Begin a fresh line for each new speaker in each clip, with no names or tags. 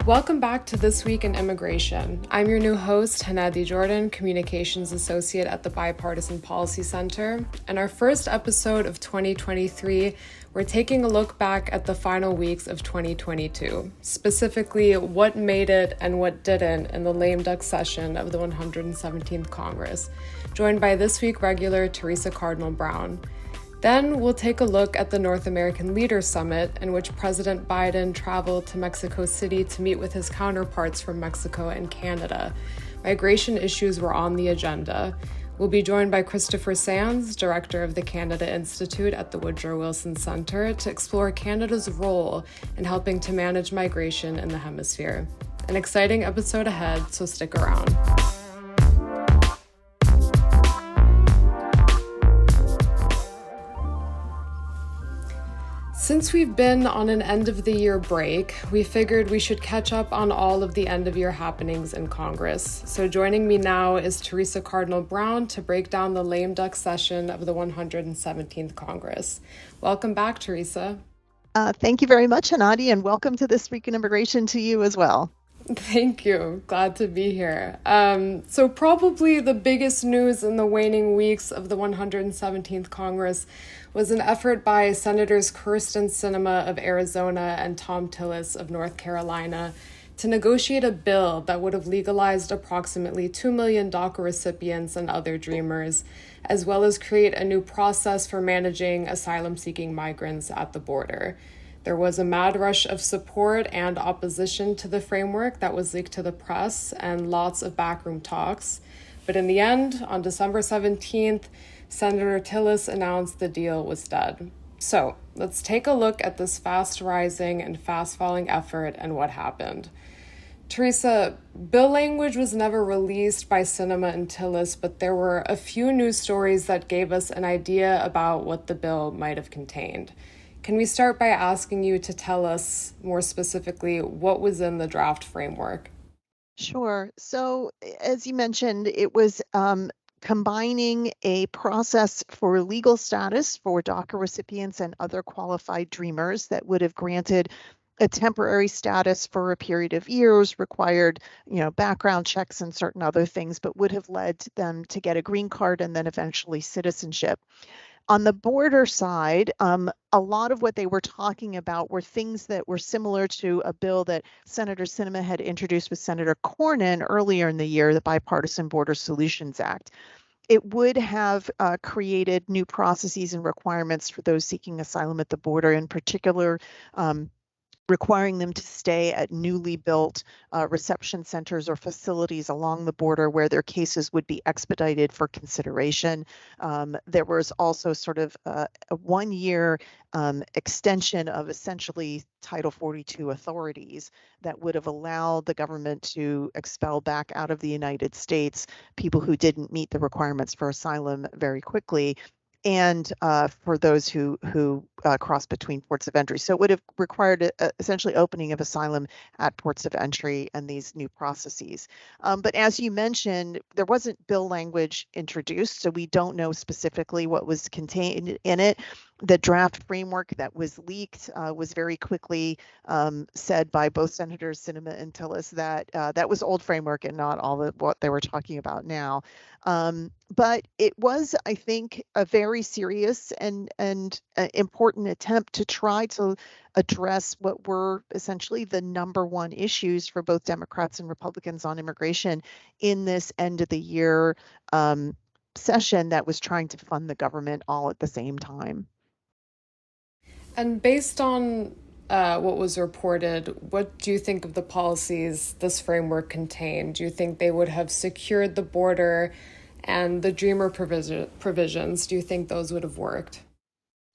Welcome back to This Week in Immigration. I'm your new host, Hanadi Jordan, Communications Associate at the Bipartisan Policy Center. In our first episode of 2023, we're taking a look back at the final weeks of 2022, specifically what made it and what didn't in the lame duck session of the 117th Congress, joined by This Week regular Teresa Cardinal Brown. Then we'll take a look at the North American Leaders Summit, in which President Biden traveled to Mexico City to meet with his counterparts from Mexico and Canada. Migration issues were on the agenda. We'll be joined by Christopher Sands, director of the Canada Institute at the Woodrow Wilson Centre, to explore Canada's role in helping to manage migration in the hemisphere. An exciting episode ahead, so stick around. Since we've been on an end-of-the-year break, we figured we should catch up on all of the end-of-year happenings in Congress. So joining me now is Teresa Cardinal Brown to break down the lame duck session of the 117th Congress. Welcome back, Teresa.
Thank you very much, Hanadi, and welcome to This Week in Immigration to you as well.
Thank you. Glad to be here. So probably the biggest news in the waning weeks of the 117th Congress was an effort by Senators Kyrsten Sinema of Arizona and Tom Tillis of North Carolina to negotiate a bill that would have legalized approximately 2 million DACA recipients and other dreamers, as well as create a new process for managing asylum-seeking migrants at the border. There was a mad rush of support and opposition to the framework that was leaked to the press and lots of backroom talks. But in the end, on December 17th, Senator Tillis announced the deal was dead. So let's take a look at this fast-rising and fast-falling effort and what happened. Teresa, bill language was never released by Sinema and Tillis, but there were a few news stories that gave us an idea about what the bill might have contained. Can we start by asking you to tell us more specifically what was in the draft framework?
Sure. So, as you mentioned, it was combining a process for legal status for DACA recipients and other qualified dreamers that would have granted a temporary status for a period of years, required, background checks and certain other things, but would have led them to get a green card and then eventually citizenship. On the border side, a lot of what they were talking about were things that were similar to a bill that Senator Sinema had introduced with Senator Cornyn earlier in the year, the Bipartisan Border Solutions Act. It would have created new processes and requirements for those seeking asylum at the border, in particular, requiring them to stay at newly built reception centers or facilities along the border where their cases would be expedited for consideration. There was also sort of a 1-year extension of essentially Title 42 authorities that would have allowed the government to expel back out of the United States people who didn't meet the requirements for asylum very quickly, and for those who cross between ports of entry. So it would have required essentially opening of asylum at ports of entry and these new processes. But as you mentioned, there wasn't bill language introduced, so we don't know specifically what was contained in it. The draft framework that was leaked was very quickly said by both Senators Sinema and Tillis that that was old framework and not all of what they were talking about now. But it was, I think, a very serious and important attempt to try to address what were essentially the number one issues for both Democrats and Republicans on immigration in this end of the year session that was trying to fund the government all at the same time.
And based on what was reported, what do you think of the policies this framework contained? Do you think they would have secured the border and the Dreamer provisions? Do you think those would have worked?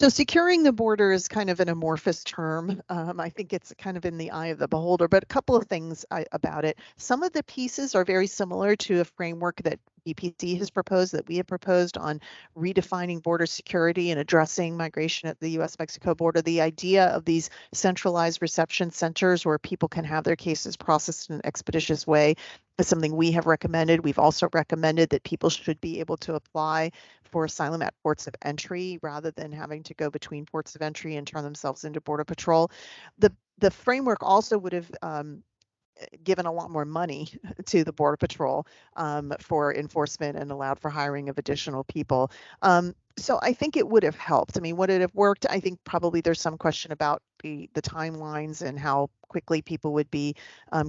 So securing the border is kind of an amorphous term. I think it's kind of in the eye of the beholder, but a couple of things about it. Some of the pieces are very similar to a framework that BPC has proposed, that we have proposed on redefining border security and addressing migration at the U.S.-Mexico border. The idea of these centralized reception centers where people can have their cases processed in an expeditious way is something we have recommended. We've also recommended that people should be able to apply for asylum at ports of entry rather than having to go between ports of entry and turn themselves into Border Patrol. The framework also would have given a lot more money to the Border Patrol for enforcement and allowed for hiring of additional people. So I think it would have helped. I mean, would it have worked? I think probably there's some question about the timelines and how quickly people would be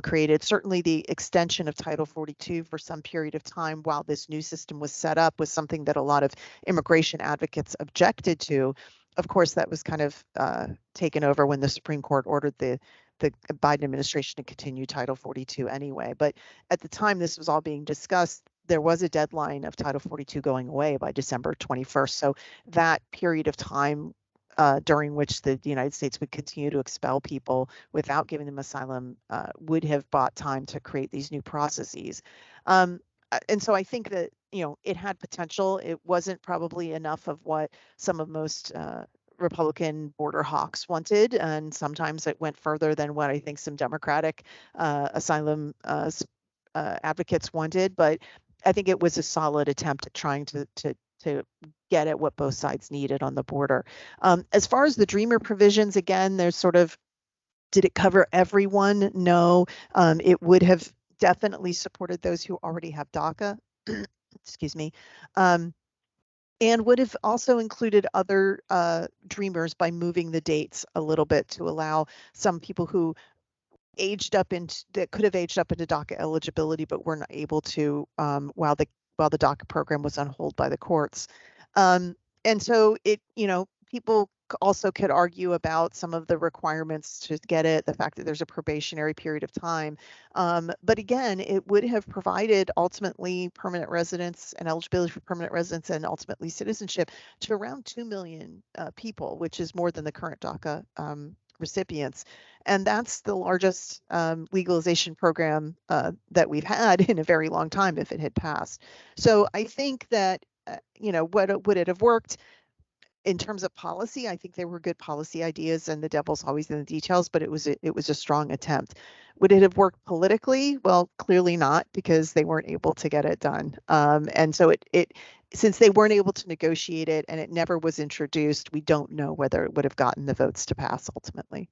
created. Certainly the extension of Title 42 for some period of time while this new system was set up was something that a lot of immigration advocates objected to. Of course, that was kind of taken over when the Supreme Court ordered the Biden administration to continue Title 42 anyway. But at the time this was all being discussed, there was a deadline of Title 42 going away by December 21st. So that period of time during which the United States would continue to expel people without giving them asylum would have bought time to create these new processes. And so I think that, it had potential. It wasn't probably enough of what some of most Republican border hawks wanted, and sometimes it went further than what I think some Democratic asylum advocates wanted. But I think it was a solid attempt at trying to get at what both sides needed on the border. As far as the Dreamer provisions, again, there's sort of, did it cover everyone? No. It would have definitely supported those who already have DACA. Excuse me. And would have also included other Dreamers by moving the dates a little bit to allow some people who that could have aged up into DACA eligibility but were not able to while the DACA program was on hold by the courts. And so people also could argue about some of the requirements to get it, the fact that there's a probationary period of time. But again, it would have provided ultimately permanent residence and eligibility for permanent residence and ultimately citizenship to around 2 million people, which is more than the current DACA recipients. And that's the largest legalization program that we've had in a very long time if it had passed. So I think that, would it have worked? In terms of policy, I think there were good policy ideas, and the devil's always in the details, but it was a strong attempt. Would it have worked politically? Well, clearly not, because they weren't able to get it done. And so since they weren't able to negotiate it and it never was introduced, we don't know whether it would have gotten the votes to pass ultimately.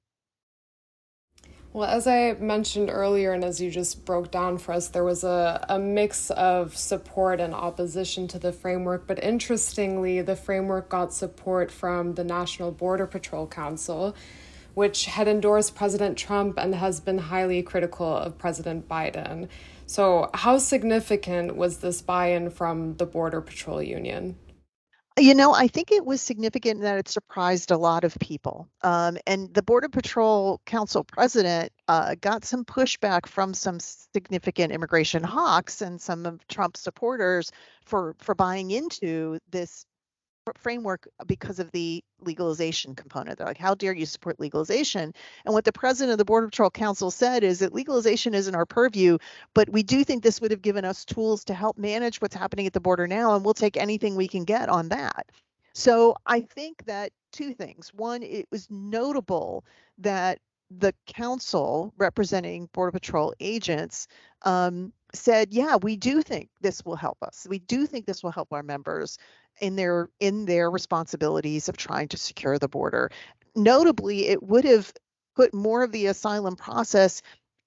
Well, as I mentioned earlier, and as you just broke down for us, there was a mix of support and opposition to the framework. But interestingly, the framework got support from the National Border Patrol Council, which had endorsed President Trump and has been highly critical of President Biden. So, how significant was this buy in from the Border Patrol Union?
I think it was significant that it surprised a lot of people. And the Border Patrol Council president got some pushback from some significant immigration hawks and some of Trump's supporters for buying into this framework because of the legalization component. They're like, how dare you support legalization? And what the president of the Border Patrol Council said is that legalization isn't our purview, but we do think this would have given us tools to help manage what's happening at the border now, and we'll take anything we can get on that. So I think that two things. One, it was notable that the council representing Border Patrol agents said, yeah, we do think this will help us. We do think this will help our members in their responsibilities of trying to secure the border. Notably, it would have put more of the asylum process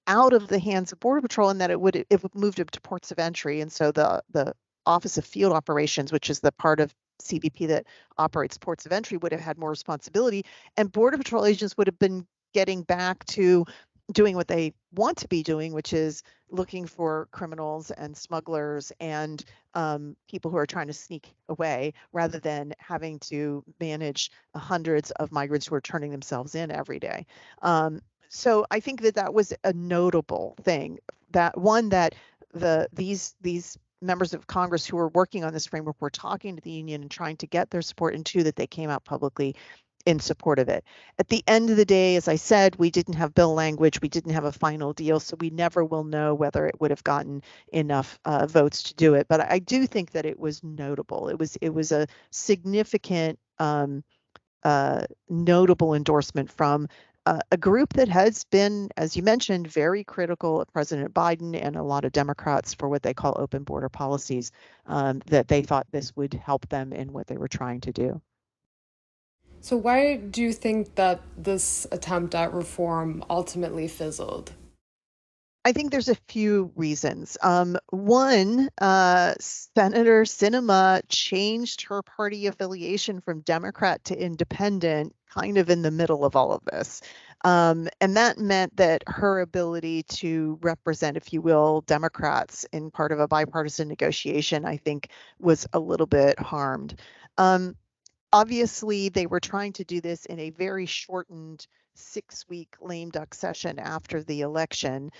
out of the hands of Border Patrol, and that it would moved it to ports of entry. And so the Office of Field Operations, which is the part of CBP that operates ports of entry, would have had more responsibility, and Border Patrol agents would have been getting back to doing what they want to be doing, which is looking for criminals and smugglers and people who are trying to sneak away, rather than having to manage hundreds of migrants who are turning themselves in every day. So I think that was a notable thing. That these members of Congress who were working on this framework were talking to the union and trying to get their support, and two, that they came out publicly in support of it. At the end of the day, as I said, we didn't have bill language, we didn't have a final deal, so we never will know whether it would have gotten enough votes to do it. But I do think that it was notable. It was a significant, notable endorsement from a group that has been, as you mentioned, very critical of President Biden and a lot of Democrats for what they call open border policies, that they thought this would help them in what they were trying to do.
So, why do you think that this attempt at reform ultimately fizzled?
I think there's a few reasons. One, Senator Sinema changed her party affiliation from Democrat to independent kind of in the middle of all of this. And that meant that her ability to represent, if you will, Democrats in part of a bipartisan negotiation, I think, was a little bit harmed. Um, Obviously, they were trying to do this in a very shortened 6-week lame duck session after the election,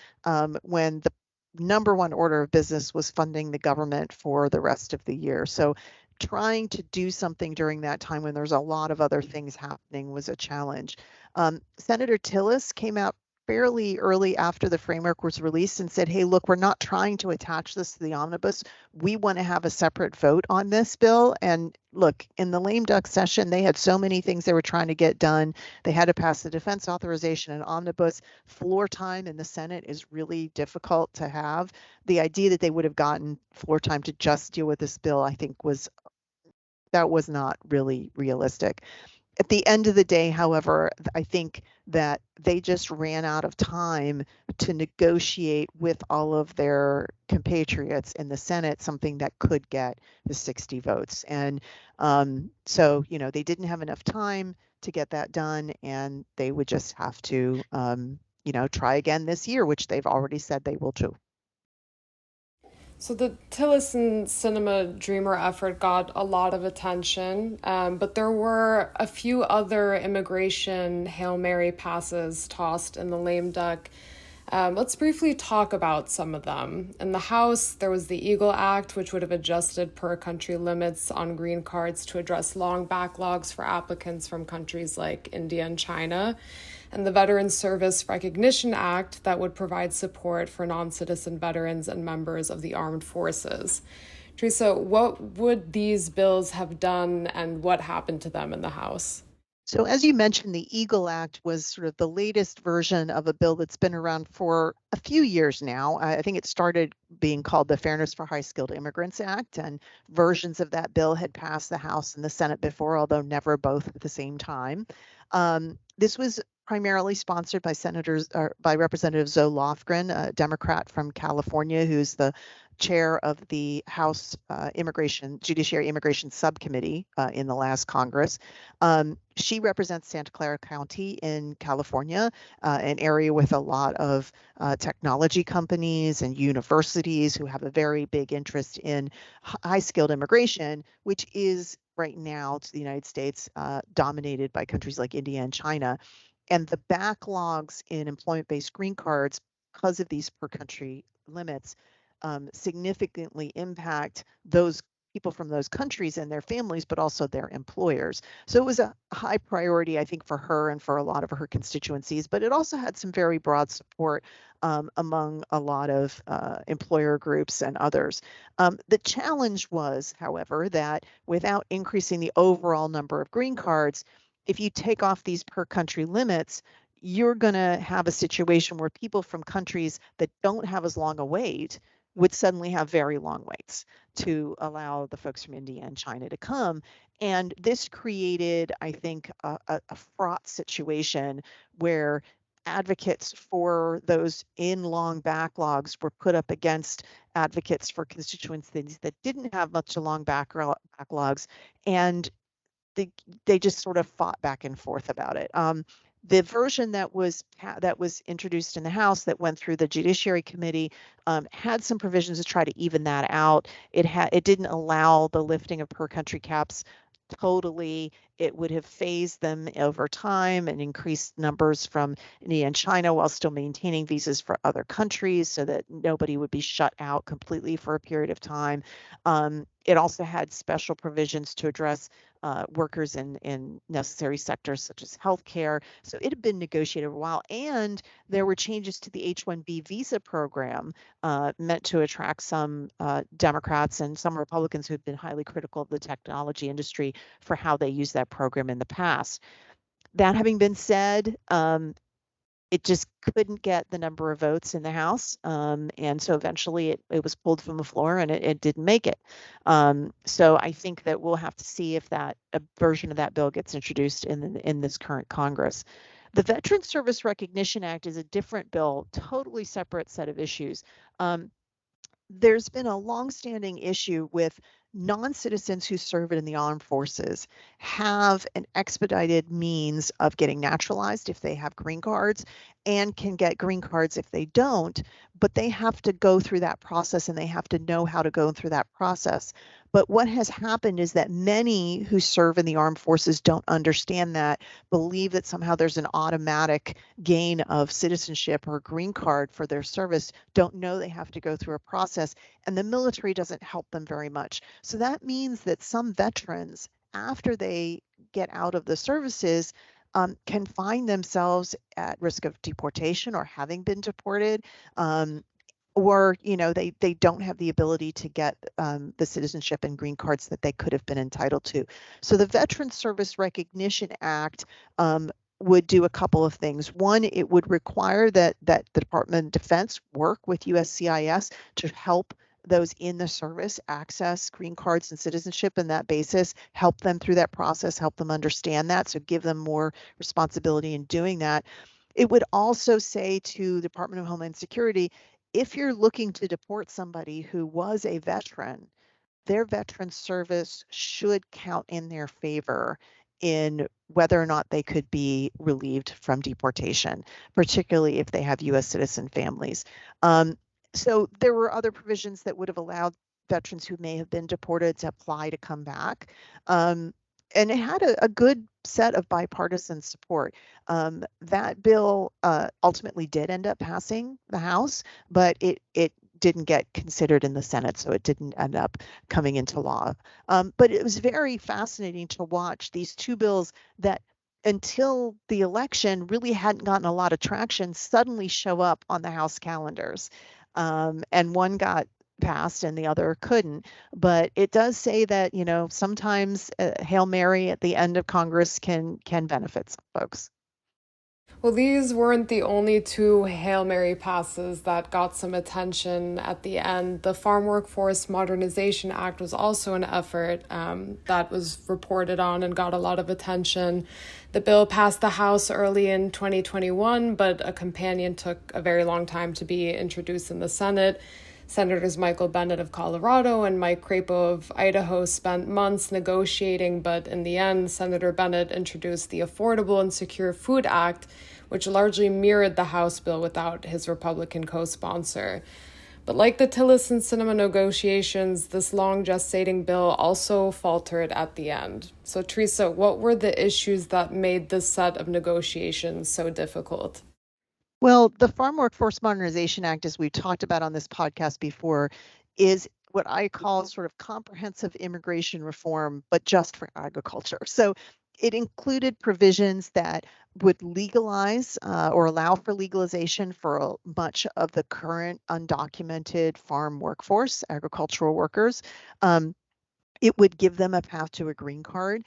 when the number one order of business was funding the government for the rest of the year. So trying to do something during that time when there's a lot of other things happening was a challenge. Senator Tillis came out fairly early after the framework was released and said, hey, look, we're not trying to attach this to the omnibus. We want to have a separate vote on this bill. And look, in the lame duck session, they had so many things they were trying to get done. They had to pass the defense authorization and omnibus. Floor time in the Senate is really difficult to have. The idea that they would have gotten floor time to just deal with this bill, I think was not really realistic. At the end of the day, however, I think that they just ran out of time to negotiate with all of their compatriots in the Senate something that could get the 60 votes. And so, they didn't have enough time to get that done, and they would just have to, try again this year, which they've already said they will do.
So the Tillerson Cinema Dreamer effort got a lot of attention, but there were a few other immigration Hail Mary passes tossed in the lame duck. Let's briefly talk about some of them. In the House, there was the Eagle Act, which would have adjusted per country limits on green cards to address long backlogs for applicants from countries like India and China, and the Veterans Service Recognition Act that would provide support for non-citizen veterans and members of the armed forces. Teresa, what would these bills have done and what happened to them in the House?
So as you mentioned, the Eagle Act was sort of the latest version of a bill that's been around for a few years now. I think it started being called the Fairness for High-Skilled Immigrants Act, and versions of that bill had passed the House and the Senate before, although never both at the same time. This was primarily sponsored by by Representative Zoe Lofgren, a Democrat from California, who's the chair of the House Judiciary Immigration Subcommittee in the last Congress. She represents Santa Clara County in California, an area with a lot of technology companies and universities who have a very big interest in high-skilled immigration, which is right now to the United States dominated by countries like India and China. And the backlogs in employment-based green cards, because of these per country limits, significantly impact those people from those countries and their families, but also their employers. So it was a high priority, I think, for her and for a lot of her constituencies, but it also had some very broad support among a lot of employer groups and others. The challenge was, however, that without increasing the overall number of green cards, if you take off these per country limits, you're going to have a situation where people from countries that don't have as long a wait would suddenly have very long waits to allow the folks from India and China to come. And this created, I think, a fraught situation where advocates for those in long backlogs were put up against advocates for constituencies that didn't have much long backlogs. And they just sort of fought back and forth about it. The version that was introduced in the House that went through the Judiciary Committee had some provisions to try to even that out. It didn't allow the lifting of per country caps totally. It would have phased them over time and increased numbers from India and China while still maintaining visas for other countries so that nobody would be shut out completely for a period of time. It also had special provisions to address workers in necessary sectors such as healthcare. So it had been negotiated for a while, and there were changes to the H-1B visa program meant to attract some Democrats and some Republicans who had been highly critical of the technology industry for how they used that program in the past. That having been said, it just couldn't get the number of votes in the House. And so eventually it was pulled from the floor and it didn't make it. So I think that we'll have to see if a version of that bill gets introduced in this current Congress. The Veteran Service Recognition Act is a different bill, totally separate set of issues. There's been a longstanding issue with non-citizens who serve in the armed forces have an expedited means of getting naturalized if they have green cards and can get green cards if they don't, but they have to go through that process and they have to know how to go through that process. But what has happened is that many who serve in the armed forces don't understand that, believe that somehow there's an automatic gain of citizenship or a green card for their service, don't know they have to go through a process, and the military doesn't help them very much. So that means that some veterans, after they get out of the services, can find themselves at risk of deportation or having been deported. Or they don't have the ability to get the citizenship and green cards that they could have been entitled to. So the Veteran Service Recognition Act would do a couple of things. One, it would require that the Department of Defense work with USCIS to help those in the service access green cards and citizenship in that basis, help them through that process, help them understand that, so give them more responsibility in doing that. It would also say to the Department of Homeland Security, if you're looking to deport somebody who was a veteran, their veteran service should count in their favor in whether or not they could be relieved from deportation, particularly if they have U.S. citizen families. So there were other provisions that would have allowed veterans who may have been deported to apply to come back. And it had a good set of bipartisan support. That bill ultimately did end up passing the House, but it didn't get considered in the Senate, so it didn't end up coming into law. But it was very fascinating to watch these two bills that until the election really hadn't gotten a lot of traction suddenly show up on the House calendars. And one got passed and the other couldn't. But it does say that, sometimes Hail Mary at the end of Congress can benefit some folks.
Well, these weren't the only two Hail Mary passes that got some attention at the end. The Farm Workforce Modernization Act was also an effort that was reported on and got a lot of attention. The bill passed the House early in 2021, but a companion took a very long time to be introduced in the Senate. Senators Michael Bennet of Colorado and Mike Crapo of Idaho spent months negotiating, but in the end, Senator Bennet introduced the Affordable and Secure Food Act, which largely mirrored the House bill without his Republican co-sponsor. But like the Tillis and Sinema negotiations, this long gestating bill also faltered at the end. So, Teresa, what were the issues that made this set of negotiations so difficult?
Well, the Farm Workforce Modernization Act, as we've talked about on this podcast before, is what I call sort of comprehensive immigration reform, but just for agriculture. So it included provisions that would legalize or allow for legalization for much of the current undocumented farm workforce, agricultural workers. It would give them a path to a green card.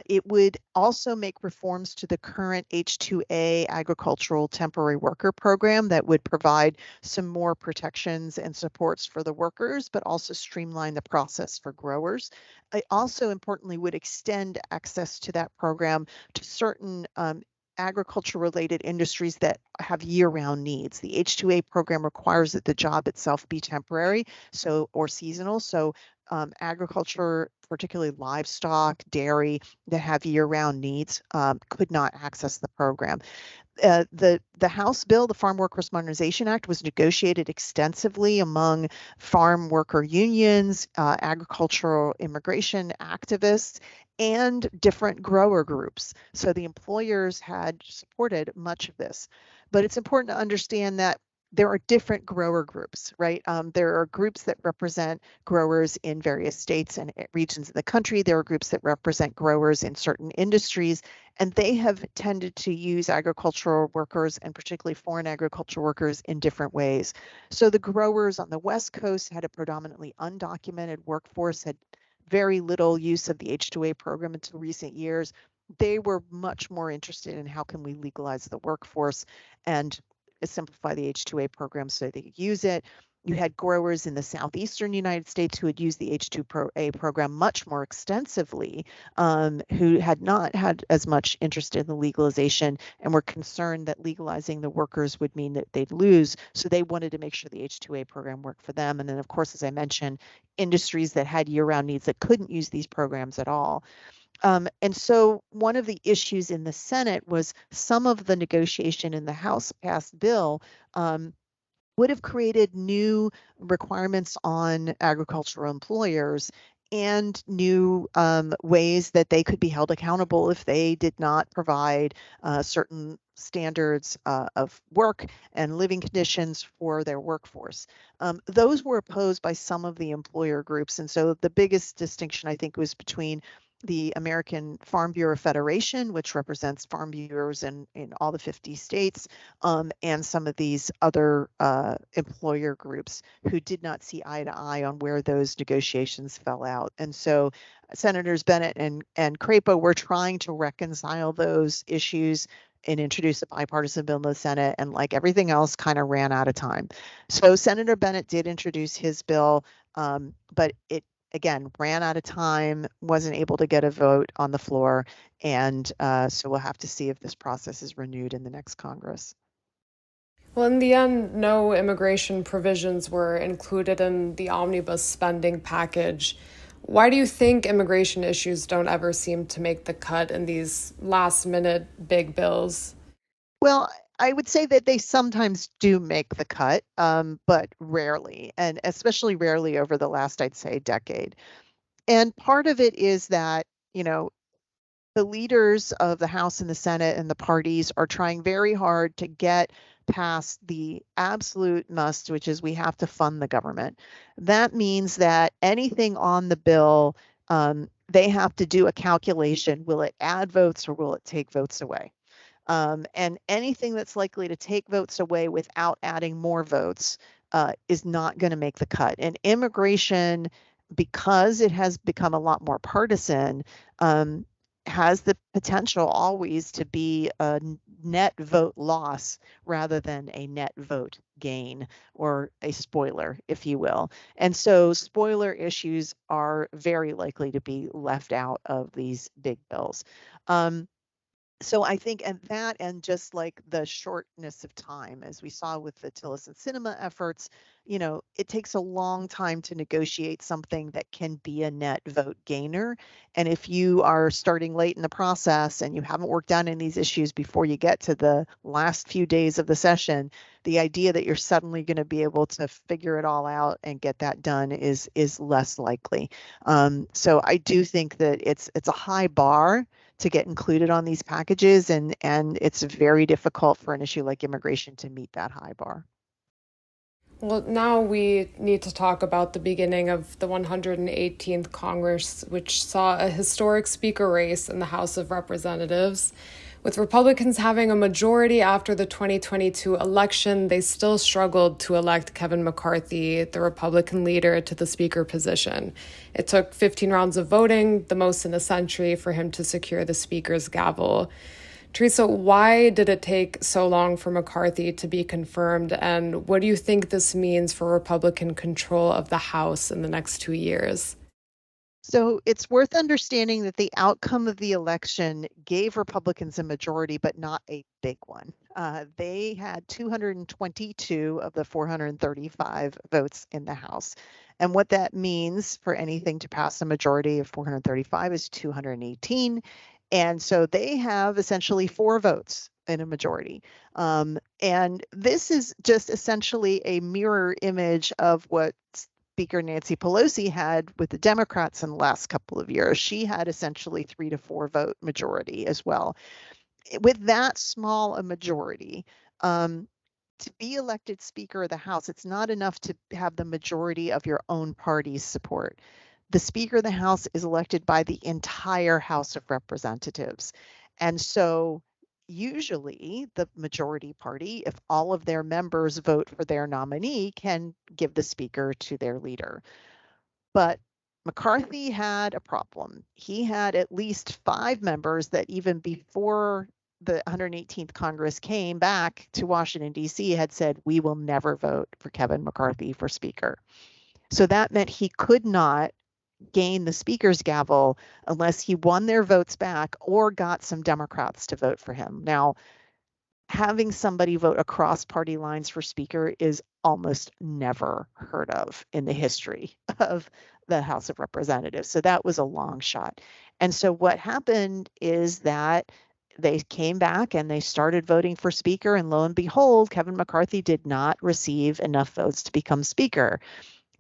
It would also make reforms to the current H-2A agricultural temporary worker program that would provide some more protections and supports for the workers, but also streamline the process for growers. It also importantly would extend access to that program to certain agriculture related industries that have year-round needs. The H-2A program requires that the job itself be temporary or seasonal. So agriculture, particularly livestock, dairy, that have year-round needs could not access the program. The House bill, the Farm Workers Modernization Act, was negotiated extensively among farm worker unions, agricultural immigration activists, and different grower groups. So the employers had supported much of this. But it's important to understand that there are different grower groups, right? There are groups that represent growers in various states and regions of the country. There are groups that represent growers in certain industries, and they have tended to use agricultural workers and particularly foreign agricultural workers in different ways. So the growers on the West Coast had a predominantly undocumented workforce, had very little use of the H-2A program until recent years. They were much more interested in how can we legalize the workforce and simplify the H-2A program so they could use it. You had growers in the southeastern United States who had used the H2A program much more extensively, who had not had as much interest in the legalization and were concerned that legalizing the workers would mean that they'd lose. So they wanted to make sure the H2A program worked for them. And then, of course, as I mentioned, industries that had year-round needs that couldn't use these programs at all. And so one of the issues in the Senate was some of the negotiation in the House passed bill would have created new requirements on agricultural employers and new ways that they could be held accountable if they did not provide certain standards of work and living conditions for their workforce. Those were opposed by some of the employer groups. And so the biggest distinction, I think, was between the American Farm Bureau Federation, which represents farm bureaus in all the 50 states, and some of these other employer groups who did not see eye to eye on where those negotiations fell out. And so Senators Bennett and Crapo were trying to reconcile those issues and introduce a bipartisan bill in the Senate, and like everything else, kind of ran out of time. So Senator Bennett did introduce his bill, but it again ran out of time, wasn't able to get a vote on the floor, and so we'll have to see if this process is renewed in the next Congress.
Well, in the end, no immigration provisions were included in the omnibus spending package. Why do you think immigration issues don't ever seem to make the cut in these last minute big bills?
Well, I would say that they sometimes do make the cut, but rarely, and especially rarely over the last, I'd say, decade. And part of it is that, you know, the leaders of the House and the Senate and the parties are trying very hard to get past the absolute must, which is we have to fund the government. That means that anything on the bill, they have to do a calculation. Will it add votes or will it take votes away? And anything that's likely to take votes away without adding more votes is not going to make the cut. And immigration, because it has become a lot more partisan, has the potential always to be a net vote loss rather than a net vote gain, or a spoiler, if you will. And so spoiler issues are very likely to be left out of these big bills. So I think, and that, and just like the shortness of time, as we saw with the Tillerson Cinema efforts, it takes a long time to negotiate something that can be a net vote gainer. And if you are starting late in the process and you haven't worked out any of these issues before you get to the last few days of the session, the idea that you're suddenly going to be able to figure it all out and get that done is less likely. So I do think that it's a high bar to get included on these packages, and it's very difficult for an issue like immigration to meet that high bar.
Well, now we need to talk about the beginning of the 118th Congress, which saw a historic speaker race in the House of Representatives. With Republicans having a majority after the 2022 election, they still struggled to elect Kevin McCarthy, the Republican leader, to the speaker position. It took 15 rounds of voting, the most in a century, for him to secure the speaker's gavel. Teresa, why did it take so long for McCarthy to be confirmed, and what do you think this means for Republican control of the House in the next 2 years?
So it's worth understanding that the outcome of the election gave Republicans a majority, but not a big one. They had 222 of the 435 votes in the House. And what that means for anything to pass a majority of 435 is 218. And so they have essentially 4 votes in a majority. And this is just essentially a mirror image of what Speaker Nancy Pelosi had with the Democrats in the last couple of years. She had essentially 3 to 4 vote majority as well. With that small a majority, to be elected Speaker of the House, it's not enough to have the majority of your own party's support. The Speaker of the House is elected by the entire House of Representatives. And so usually the majority party, if all of their members vote for their nominee, can give the speaker to their leader. But McCarthy had a problem. He had at least 5 members that even before the 118th Congress came back to Washington, D.C., had said, we will never vote for Kevin McCarthy for Speaker. So that meant he could not gain the Speaker's gavel unless he won their votes back or got some Democrats to vote for him. Now, having somebody vote across party lines for Speaker is almost never heard of in the history of the House of Representatives. So that was a long shot. And so what happened is that they came back and they started voting for Speaker, and lo and behold, Kevin McCarthy did not receive enough votes to become Speaker.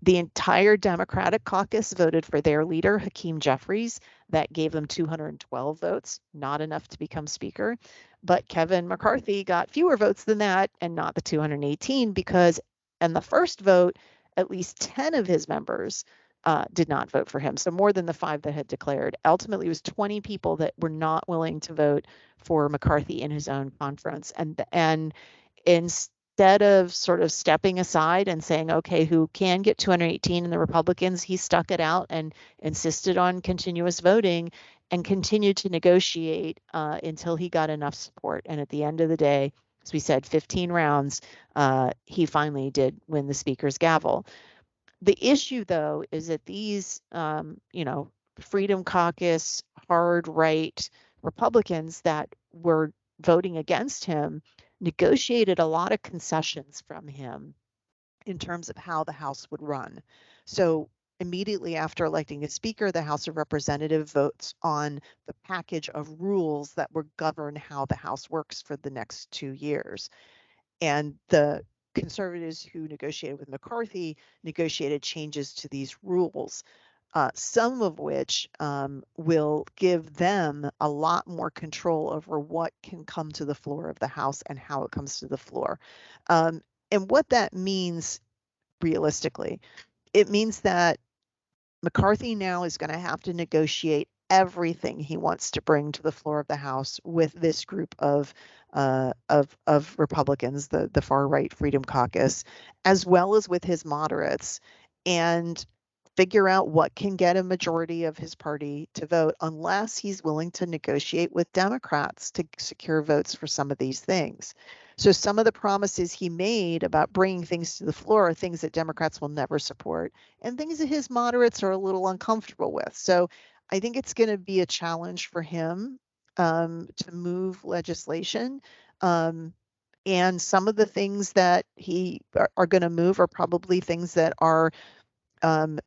The entire Democratic caucus voted for their leader, Hakeem Jeffries. That gave them 212 votes, not enough to become Speaker. But Kevin McCarthy got fewer votes than that, and not the 218, because in the first vote, at least 10 of his members did not vote for him. So more than the 5 that had declared. Ultimately, it was 20 people that were not willing to vote for McCarthy in his own conference. And instead of sort of stepping aside and saying, okay, who can get 218 in the Republicans, he stuck it out and insisted on continuous voting and continued to negotiate until he got enough support. And at the end of the day, as we said, 15 rounds, he finally did win the Speaker's gavel. The issue, though, is that these, Freedom Caucus, hard right Republicans that were voting against him negotiated a lot of concessions from him in terms of how the House would run. So immediately after electing a Speaker, the House of Representatives votes on the package of rules that would govern how the House works for the next 2 years. And the conservatives who negotiated with McCarthy negotiated changes to these rules, some of which will give them a lot more control over what can come to the floor of the House and how it comes to the floor. And what that means realistically, it means that McCarthy now is going to have to negotiate everything he wants to bring to the floor of the House with this group of Republicans, the far right Freedom Caucus, as well as with his moderates, and figure out what can get a majority of his party to vote, unless he's willing to negotiate with Democrats to secure votes for some of these things. So some of the promises he made about bringing things to the floor are things that Democrats will never support, and things that his moderates are a little uncomfortable with. So I think it's going to be a challenge for him to move legislation. And some of the things that he are going to move are probably things that are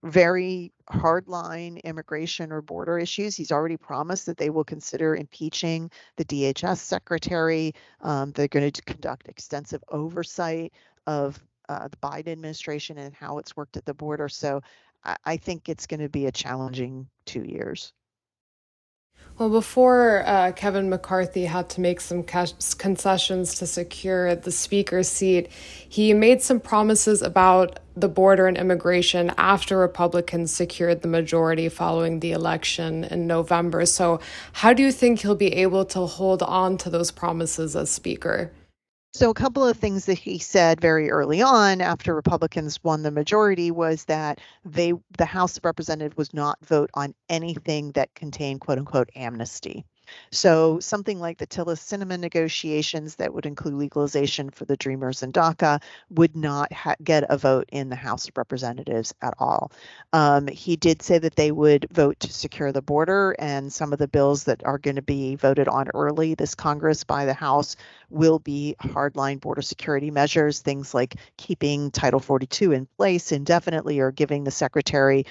very hardline immigration or border issues. He's already promised that they will consider impeaching the DHS secretary. They're going to conduct extensive oversight of the Biden administration and how it's worked at the border. So I think it's going to be a challenging 2 years.
Well, before Kevin McCarthy had to make some concessions to secure the speaker's seat, he made some promises about the border and immigration after Republicans secured the majority following the election in November. So, how do you think he'll be able to hold on to those promises as speaker?
So a couple of things that he said very early on after Republicans won the majority was that the House of Representatives would not vote on anything that contained quote unquote amnesty. So something like the Tillis-Cinnamon negotiations that would include legalization for the Dreamers and DACA would not get a vote in the House of Representatives at all. He did say that they would vote to secure the border, and some of the bills that are going to be voted on early this Congress by the House will be hardline border security measures, things like keeping Title 42 in place indefinitely or giving the Secretary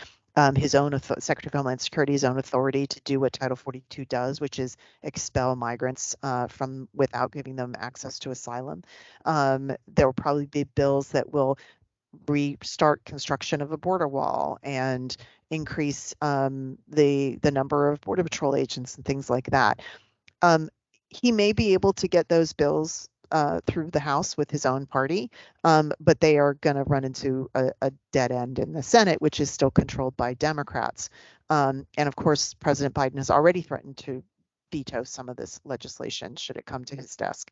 his own Secretary of Homeland Security his own authority to do what Title 42 does, which is expel migrants from without giving them access to asylum. There will probably be bills that will restart construction of a border wall and increase the number of Border Patrol agents and things like that. He may be able to get those bills through the House with his own party, but they are going to run into a dead end in the Senate, which is still controlled by Democrats. And of course, President Biden has already threatened to veto some of this legislation should it come to his desk.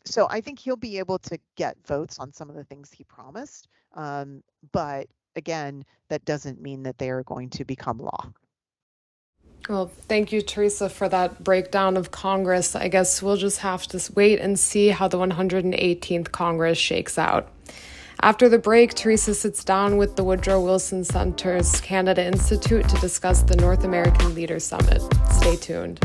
So I think he'll be able to get votes on some of the things he promised. But again, that doesn't mean that they are going to become law.
Well, thank you, Teresa, for that breakdown of Congress. I guess we'll just have to wait and see how the 118th Congress shakes out. After the break, Teresa sits down with the Woodrow Wilson Center's Canada Institute to discuss the North American Leaders Summit. Stay tuned.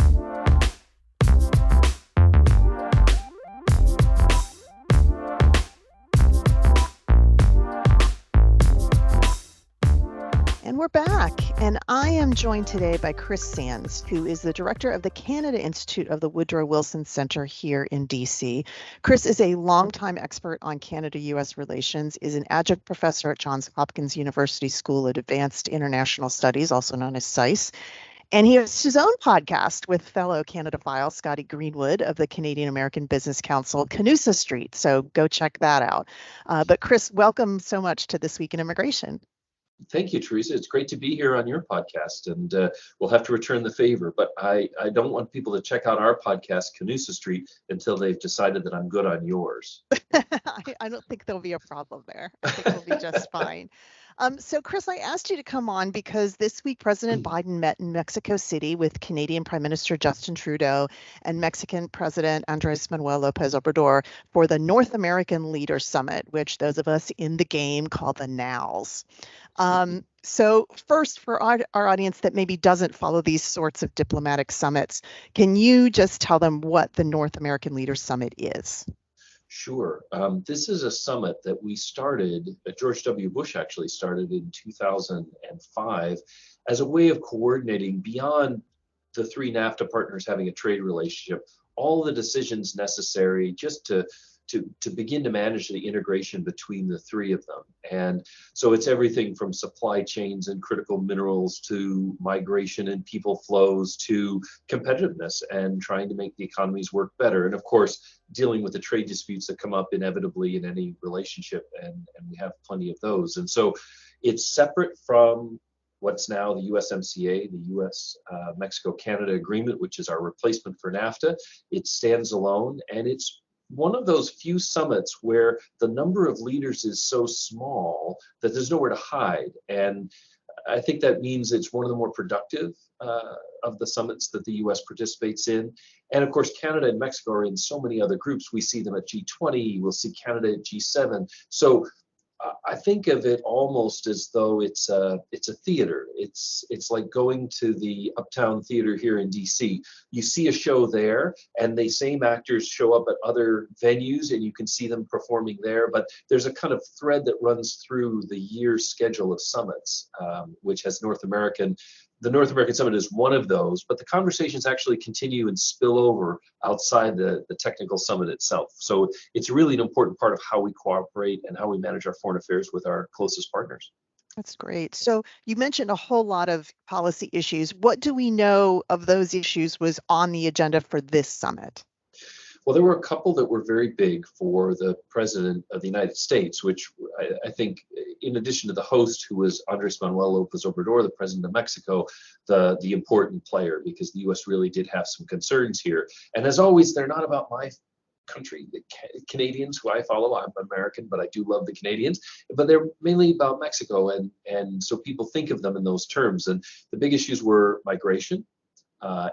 And we're back, and I am joined today by Chris Sands, who is the director of the Canada Institute of the Woodrow Wilson Center here in DC. Chris is a longtime expert on Canada-U.S. relations, is an adjunct professor at Johns Hopkins University School of Advanced International Studies, also known as SICE. And he has his own podcast with fellow Canada-phile Scotty Greenwood of the Canadian American Business Council, Canusa Street. So go check that out. But Chris, welcome so much to This Week in Immigration.
Thank you, Teresa. It's great to be here on your podcast, and we'll have to return the favor. But I don't want people to check out our podcast, Canusa Street, until they've decided that I'm good on yours.
I don't think there'll be a problem there. I think we'll be just fine. So, Chris, I asked you to come on because this week President Biden met in Mexico City with Canadian Prime Minister Justin Trudeau and Mexican President Andres Manuel Lopez Obrador for the North American Leaders Summit, which those of us in the game call the NOWs. So first, for our audience that maybe doesn't follow these sorts of diplomatic summits, can you just tell them what the North American Leaders Summit is?
Sure. This is a summit that we started, George W. Bush actually started in 2005 as a way of coordinating beyond the three NAFTA partners having a trade relationship, all the decisions necessary just to begin to manage the integration between the three of them. And so it's everything from supply chains and critical minerals to migration and people flows to competitiveness and trying to make the economies work better. And of course, dealing with the trade disputes that come up inevitably in any relationship. And we have plenty of those. And so it's separate from what's now the USMCA, the US Mexico-Canada Agreement, which is our replacement for NAFTA. It stands alone, and it's one of those few summits where the number of leaders is so small that there's nowhere to hide. And I think that means it's one of the more productive of the summits that the US participates in. And of course, Canada and Mexico are in so many other groups. We see them at G20, we'll see Canada at G7. So I think of it almost as though it's a theater. It's like going to the Uptown Theater here in DC. You see a show there, and the same actors show up at other venues, and you can see them performing there. But there's a kind of thread that runs through the year's schedule of summits, which has the North American Summit is one of those, but the conversations actually continue and spill over outside the technical summit itself. So it's really an important part of how we cooperate and how we manage our foreign affairs with our closest partners.
That's great. So you mentioned a whole lot of policy issues. What do we know of those issues was on the agenda for this summit?
Well, there were a couple that were very big for the President of the United States, which I think, in addition to the host, who was Andres Manuel Lopez Obrador, the President of Mexico, the important player, because the U.S. really did have some concerns here. And as always, they're not about my country, the Canadians who I follow. I'm American, but I do love the Canadians. But they're mainly about Mexico, and so people think of them in those terms. And the big issues were migration,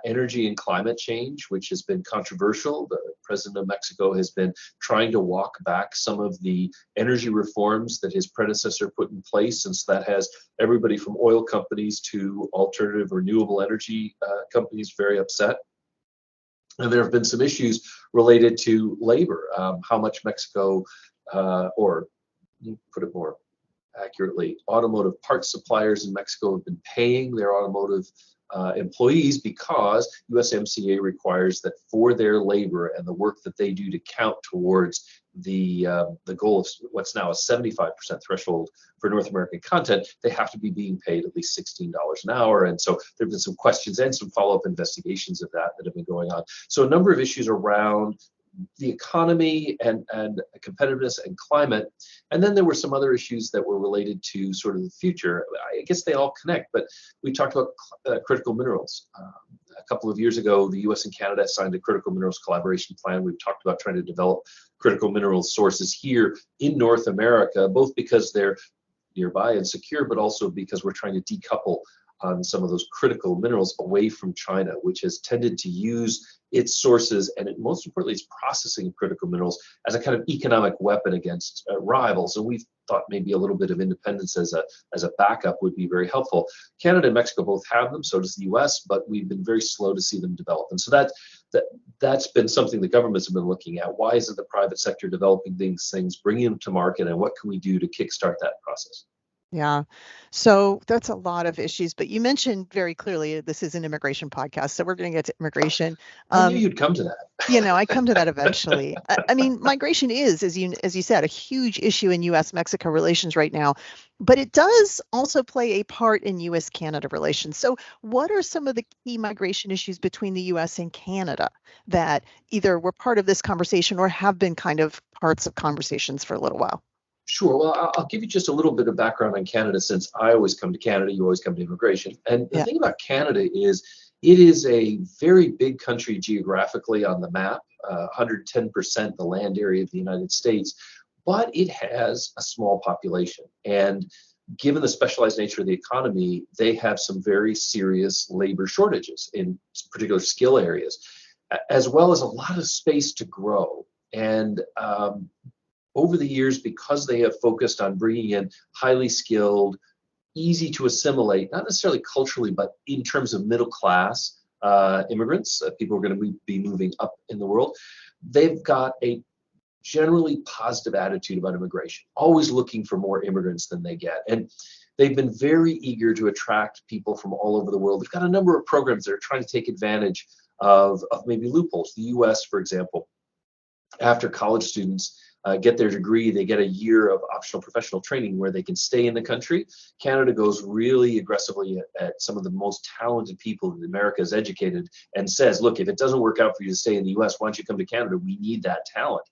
energy and climate change, which has been controversial. The president of Mexico has been trying to walk back some of the energy reforms that his predecessor put in place, and so that has everybody from oil companies to alternative renewable energy companies very upset. And there have been some issues related to labor, how much Mexico, or put it more accurately, automotive parts suppliers in Mexico have been paying their automotive employees, because USMCA requires that for their labor and the work that they do to count towards the goal of what's now a 75% threshold for North American content, they have to be being paid at least $16 an hour. And so there have been some questions and some follow-up investigations of that have been going on. So a number of issues around the economy and competitiveness and climate. And then there were some other issues that were related to sort of the future. I guess they all connect, but we talked about critical minerals. A couple of years ago, the US and Canada signed a critical minerals collaboration plan. We've talked about trying to develop critical minerals sources here in North America, both because they're nearby and secure, but also because we're trying to decouple on some of those critical minerals away from China, which has tended to use its sources and most importantly, its processing of critical minerals as a kind of economic weapon against rivals. And we've thought maybe a little bit of independence as a backup would be very helpful. Canada and Mexico both have them, so does the U.S., but we've been very slow to see them develop. And so that's been something the governments have been looking at. Why isn't the private sector developing these things, bringing them to market, and what can we do to kickstart that process?
Yeah. So that's a lot of issues, but you mentioned very clearly this is an immigration podcast, so we're going to get to immigration.
I knew you'd come to that.
I come to that eventually. I mean, migration is, as you said, a huge issue in U.S.-Mexico relations right now, but it does also play a part in U.S.-Canada relations. So what are some of the key migration issues between the U.S. and Canada that either were part of this conversation or have been kind of parts of conversations for a little while?
Sure. Well, I'll give you just a little bit of background on Canada, since I always come to Canada, you always come to immigration. And the thing about Canada is it is a very big country geographically on the map, 110% the land area of the United States, but it has a small population. And given the specialized nature of the economy, they have some very serious labor shortages in particular skill areas, as well as a lot of space to grow. And over the years, because they have focused on bringing in highly skilled, easy to assimilate, not necessarily culturally, but in terms of middle class immigrants, people are going to be moving up in the world, they've got a generally positive attitude about immigration, always looking for more immigrants than they get. And they've been very eager to attract people from all over the world. They've got a number of programs that are trying to take advantage of maybe loopholes. The US, for example, after college students get their degree, they get a year of optional professional training where they can stay in the country. Canada goes really aggressively at some of the most talented people that America has educated and says, look, if it doesn't work out for you to stay in the US, why don't you come to Canada? We need that talent,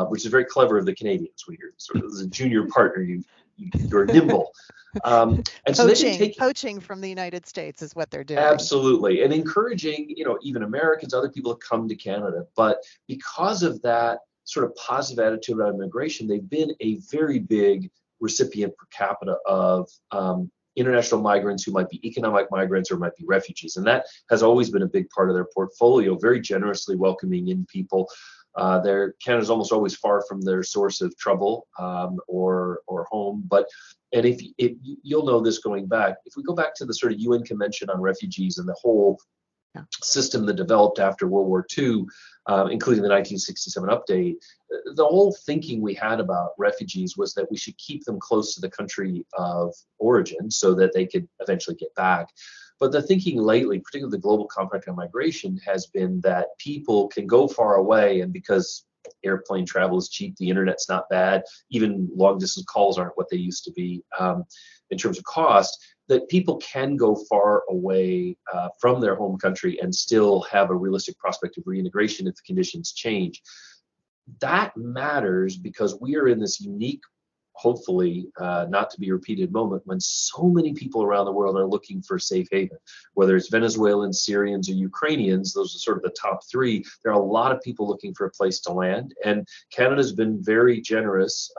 which is very clever of the Canadians. When you're sort of as a junior partner, you're nimble. And so they've been
poaching from the United States is what they're doing.
Absolutely. And encouraging, even Americans, other people to come to Canada. But because of that sort of positive attitude about immigration, they've been a very big recipient per capita of international migrants who might be economic migrants or might be refugees. And that has always been a big part of their portfolio, very generously welcoming in people. Canada's almost always far from their source of trouble or home. And if you'll know this going back, if we go back to the sort of UN Convention on Refugees and the whole system that developed after World War II, including the 1967 update, the whole thinking we had about refugees was that we should keep them close to the country of origin so that they could eventually get back. But the thinking lately, particularly the Global Compact on Migration, has been that people can go far away, and because airplane travel is cheap, the internet's not bad, even long distance calls aren't what they used to be in terms of cost, that people can go far away from their home country and still have a realistic prospect of reintegration if the conditions change. That matters because we are in this unique, hopefully not to be repeated moment when so many people around the world are looking for safe haven, whether it's Venezuelans, Syrians, or Ukrainians. Those are sort of the top three. There are a lot of people looking for a place to land, and Canada's been very generous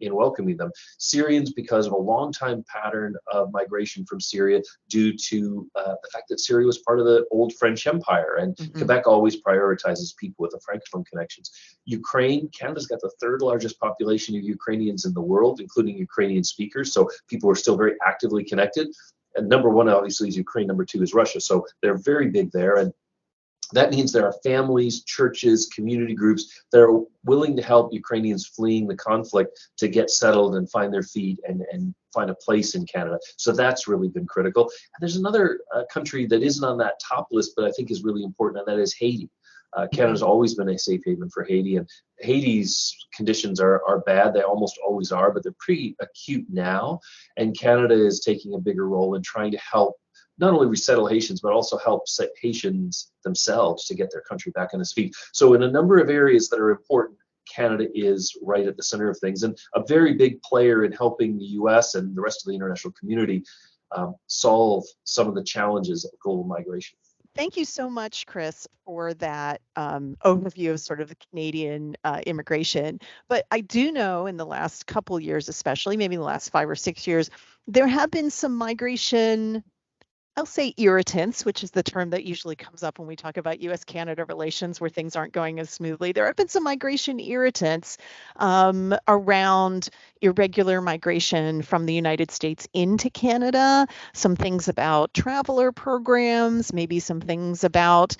in welcoming them. Syrians, because of a long time pattern of migration from Syria due to the fact that Syria was part of the old French Empire, and Quebec always prioritizes people with the Francophone connections. Ukraine, Canada's got the third largest population of Ukrainians in the world, including Ukrainian speakers. So people are still very actively connected. And number one, obviously, is Ukraine. Number two is Russia. So they're very big there. And that means there are families, churches, community groups that are willing to help Ukrainians fleeing the conflict to get settled and find their feet and find a place in Canada. So that's really been critical. And there's another country that isn't on that top list, but I think is really important, and that is Haiti. Canada's always been a safe haven for Haiti, and Haiti's conditions are bad. They almost always are, but they're pretty acute now. And Canada is taking a bigger role in trying to help not only resettle Haitians, but also help Haitians themselves to get their country back on its feet. So in a number of areas that are important, Canada is right at the center of things, and a very big player in helping the US and the rest of the international community solve some of the challenges of global migration.
Thank you so much, Chris, for that overview of sort of the Canadian immigration. But I do know in the last couple years, especially maybe the last 5 or 6 years, there have been some migration I'll say irritants, which is the term that usually comes up when we talk about US-Canada relations where things aren't going as smoothly. There have been some migration irritants around irregular migration from the United States into Canada, some things about traveler programs, maybe some things about,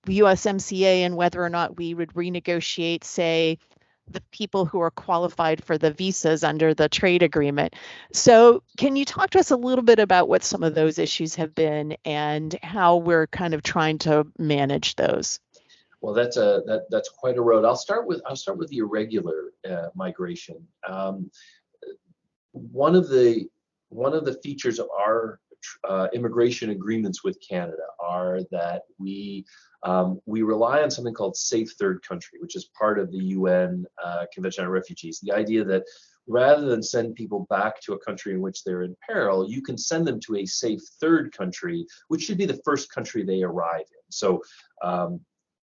USMCA and whether or not we would renegotiate, say, the people who are qualified for the visas under the trade agreement. So can you talk to us a little bit about what some of those issues have been and how we're kind of trying to manage those?
Well, that's quite a road. I'll start with the irregular migration. One of the features of our immigration agreements with Canada are that we rely on something called safe third country, which is part of the UN Convention on Refugees. The idea that rather than send people back to a country in which they're in peril, you can send them to a safe third country, which should be the first country they arrive in. So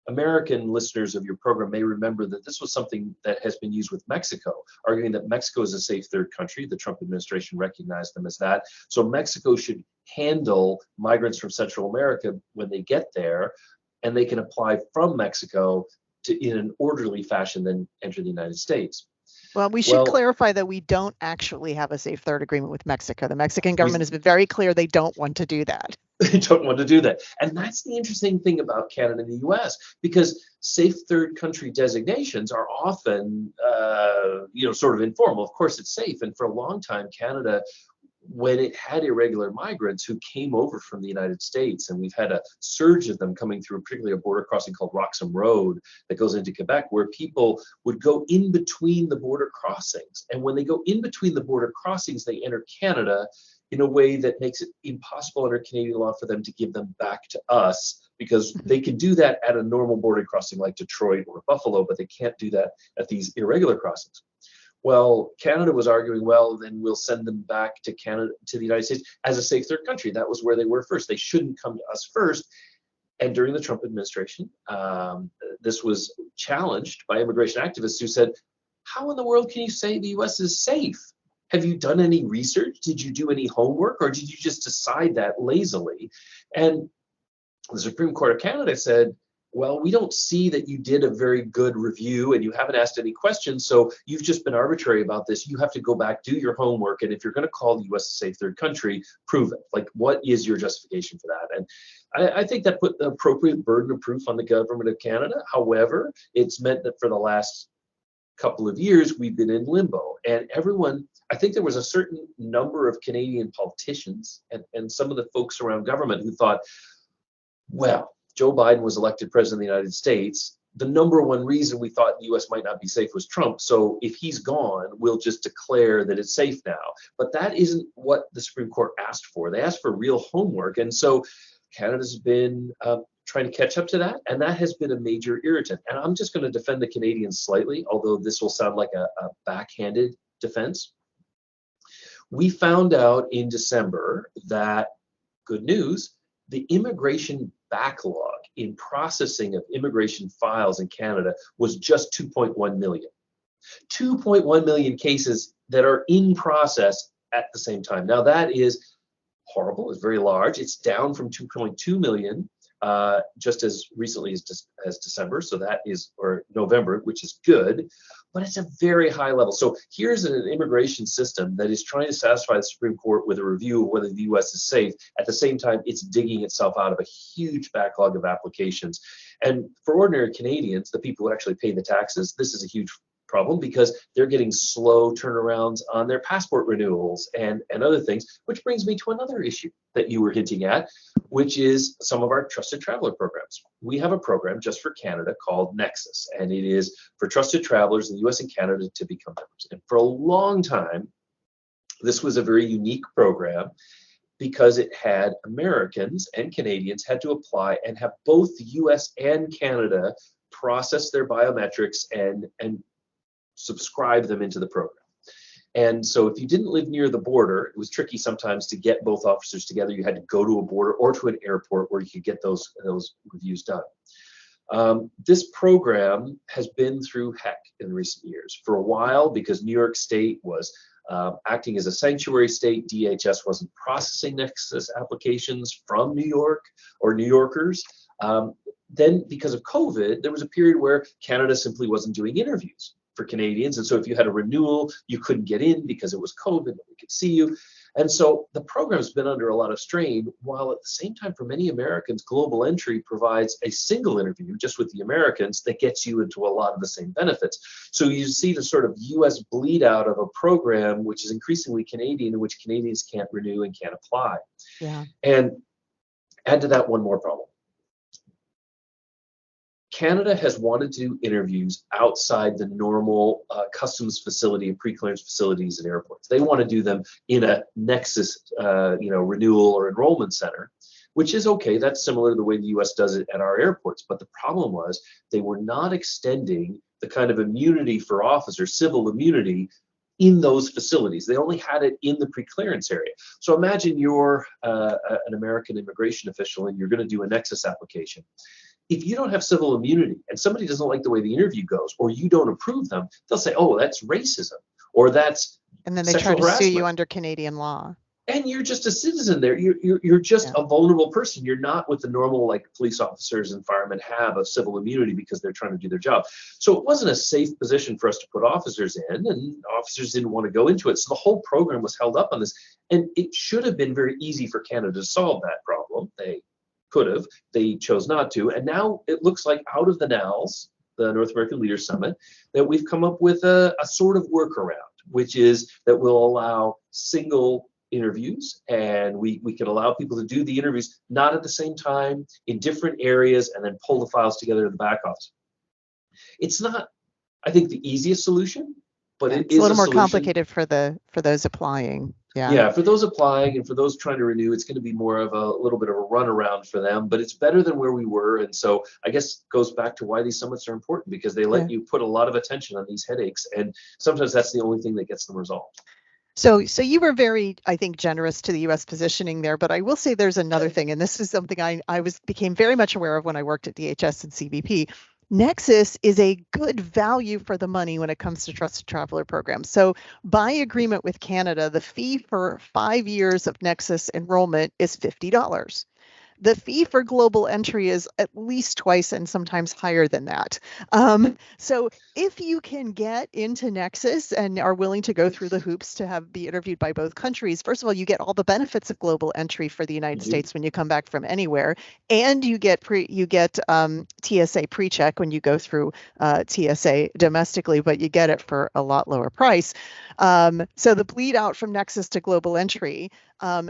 American listeners of your program may remember that this was something that has been used with Mexico, arguing that Mexico is a safe third country. The Trump administration recognized them as that. So Mexico should handle migrants from Central America when they get there, and they can apply from Mexico in an orderly fashion, then enter the United States.
Well, we should clarify that we don't actually have a safe third agreement with Mexico. The Mexican government has been very clear they don't want to do that.
They don't want to do that. And that's the interesting thing about Canada and the US, because safe third country designations are often, sort of informal. Of course, it's safe. And for a long time, Canada, when it had irregular migrants who came over from the United States, and we've had a surge of them coming through, particularly a border crossing called Roxham Road that goes into Quebec, where people would go in between the border crossings. And when they go in between the border crossings, they enter Canada in a way that makes it impossible under Canadian law for them to give them back to us, because they can do that at a normal border crossing like Detroit or Buffalo, but they can't do that at these irregular crossings. Well, Canada was arguing, well, then we'll send them back to Canada, to the United States as a safe third country. That was where they were first. They shouldn't come to us first. And during the Trump administration, this was challenged by immigration activists who said, how in the world can you say the US is safe? Have you done any research? Did you do any homework, or did you just decide that lazily? And the Supreme Court of Canada said, well, we don't see that you did a very good review and you haven't asked any questions, so you've just been arbitrary about this. You have to go back, do your homework, and if you're going to call the US a safe third country, prove it. Like, what is your justification for that? And I think that put the appropriate burden of proof on the government of Canada. However, it's meant that for the last couple of years, we've been in limbo. And everyone, I think there was a certain number of Canadian politicians and some of the folks around government who thought, well, Joe Biden was elected president of the United States. The number one reason we thought the US might not be safe was Trump. So if he's gone, we'll just declare that it's safe now. But that isn't what the Supreme Court asked for. They asked for real homework. And so Canada's been trying to catch up to that. And that has been a major irritant. And I'm just going to defend the Canadians slightly, although this will sound like a backhanded defense. We found out in December that, good news, the immigration backlog in processing of immigration files in Canada was just 2.1 million. 2.1 million cases that are in process at the same time. Now that is horrible, it's very large. It's down from 2.2 million just as recently as December, so that is, or November, which is good, but it's a very high level. So here's an immigration system that is trying to satisfy the Supreme Court with a review of whether the US is safe. At the same time, it's digging itself out of a huge backlog of applications. And for ordinary Canadians, the people who actually pay the taxes, this is a huge problem because they're getting slow turnarounds on their passport renewals and other things, which brings me to another issue that you were hinting at, which is some of our trusted traveler programs. We have a program just for Canada called Nexus, and it is for trusted travelers in the US and Canada to become members. And for a long time, this was a very unique program because it had Americans and Canadians had to apply and have both the US and Canada process their biometrics and subscribe them into the program. And so if you didn't live near the border, it was tricky sometimes to get both officers together. You had to go to a border or to an airport where you could get those reviews done. This program has been through heck in recent years. For a while, because New York State was acting as a sanctuary state, DHS wasn't processing Nexus applications from New York or New Yorkers. Then, because of COVID, there was a period where Canada simply wasn't doing interviews for Canadians. And so if you had a renewal, you couldn't get in because it was COVID, nobody could see you. And so the program's been under a lot of strain, while at the same time, for many Americans, Global Entry provides a single interview just with the Americans that gets you into a lot of the same benefits. So you see the sort of US bleed out of a program which is increasingly Canadian, in which Canadians can't renew and can't apply.
Yeah.
And add to that one more problem. Canada has wanted to do interviews outside the normal customs facility and pre-clearance facilities at airports. They want to do them in a Nexus, renewal or enrollment center, which is okay. That's similar to the way the U.S. does it at our airports. But the problem was they were not extending the kind of immunity for officers, civil immunity, in those facilities. They only had it in the pre-clearance area. So imagine you're an American immigration official and you're going to do a Nexus application. If you don't have civil immunity and somebody doesn't like the way the interview goes, or you don't approve them, they'll say, oh, that's racism, or that's
And then they
sexual
try to sue
harassment.
you under Canadian law.
And you're just a citizen there. You're just a vulnerable person. You're not what the normal, like, police officers and firemen have of civil immunity because they're trying to do their job. So it wasn't a safe position for us to put officers in, and officers didn't want to go into it. So the whole program was held up on this. And it should have been very easy for Canada to solve that problem. They could have. They chose not to. And now it looks like out of the NALS, the North American Leaders Summit, that we've come up with a sort of workaround, which is that we'll allow single interviews, and we can allow people to do the interviews not at the same time in different areas and then pull the files together in the back office. It's not, I think, the easiest solution, but it is
a little more
solution.
complicated for those applying.
Yeah, for those applying and for those trying to renew, it's going to be more of a little bit of a runaround for them, but it's better than where we were. And so I guess it goes back to why these summits are important, because they let you put a lot of attention on these headaches, and sometimes that's the only thing that gets them resolved.
So you were very, I think, generous to the U.S. positioning there, but I will say there's another thing, and this is something I became very much aware of when I worked at DHS and CBP. Nexus is a good value for the money when it comes to trusted traveler programs. So by agreement with Canada, the fee for 5 years of Nexus enrollment is $50. The fee for Global Entry is at least twice and sometimes higher than that. So if you can get into Nexus and are willing to go through the hoops to be interviewed by both countries, first of all, you get all the benefits of Global Entry for the United States when you come back from anywhere, and you get TSA pre-check when you go through TSA domestically, but you get it for a lot lower price. So the bleed out from Nexus to Global Entry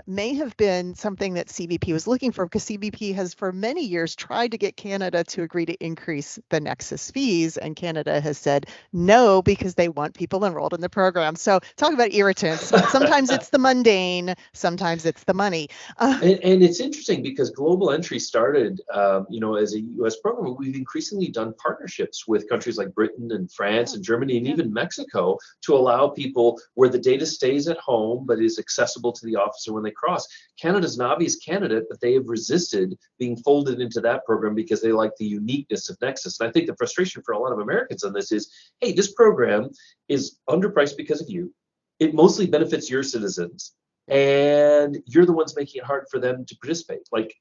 may have been something that CBP was looking for, because CBP has for many years tried to get Canada to agree to increase the Nexus fees, and Canada has said no because they want people enrolled in the program. So talk about irritants. Sometimes it's the mundane, sometimes it's the money.
And it's interesting because Global Entry started, as a U.S. program, but we've increasingly done partnerships with countries like Britain and France and Germany and even Mexico to allow people where the data stays at home but is accessible to the officer when they cross. Canada's an obvious candidate, but they have resisted being folded into that program because they like the uniqueness of Nexus. And I think the frustration for a lot of Americans on this is, hey, this program is underpriced because of you. It mostly benefits your citizens, and you're the ones making it hard for them to participate. Like,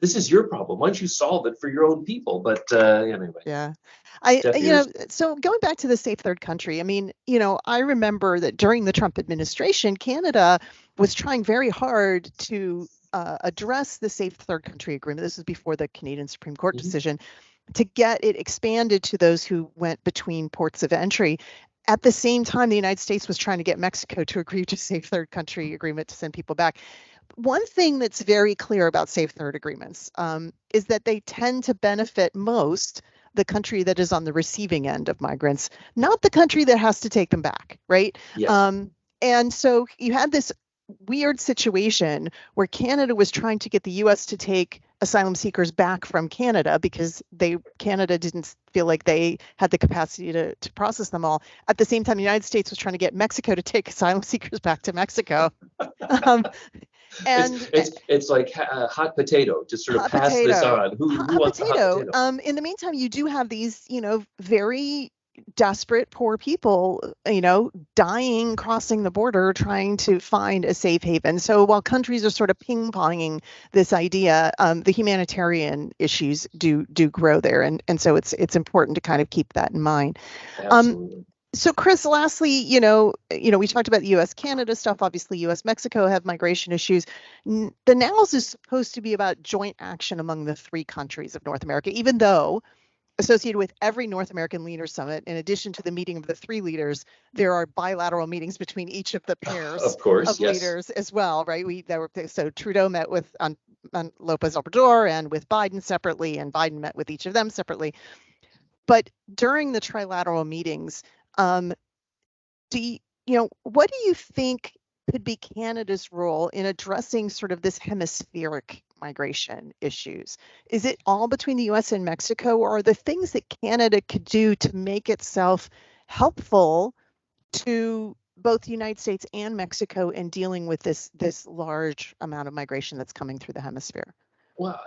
this is your problem. Why don't you solve it for your own people? But anyway.
Yeah. So going back to the safe third country, I mean, I remember that during the Trump administration, Canada was trying very hard to address the safe third country agreement. This was before the Canadian Supreme Court decision, to get it expanded to those who went between ports of entry. At the same time, the United States was trying to get Mexico to agree to safe third country agreement to send people back. One thing that's very clear about safe third agreements is that they tend to benefit most the country that is on the receiving end of migrants, not the country that has to take them back, right?
Yes.
And so you had this weird situation where Canada was trying to get the U.S. to take asylum seekers back from Canada because Canada didn't feel like they had the capacity to process them all. At the same time, the United States was trying to get Mexico to take asylum seekers back to Mexico. And
it's like hot potato, just sort of pass this on. Who wants the hot potato?
In the meantime, you do have these, very desperate, poor people, dying, crossing the border, trying to find a safe haven. So while countries are sort of ping-ponging this idea, the humanitarian issues do grow there, and so it's important to kind of keep that in mind.
Absolutely.
So Chris, lastly, we talked about the U.S.-Canada stuff. Obviously, U.S.-Mexico have migration issues. The NALS is supposed to be about joint action among the three countries of North America, even though associated with every North American Leader Summit, in addition to the meeting of the three leaders, there are bilateral meetings between each of the pairs
of course,
of
yes.
leaders as well, right? So Trudeau met with on Lopez Obrador and with Biden separately, and Biden met with each of them separately. But during the trilateral meetings, what do you think could be Canada's role in addressing sort of this hemispheric migration issues? Is it all between the US and Mexico, or are the things that Canada could do to make itself helpful to both the United States and Mexico in dealing with this large amount of migration that's coming through the hemisphere?
Well,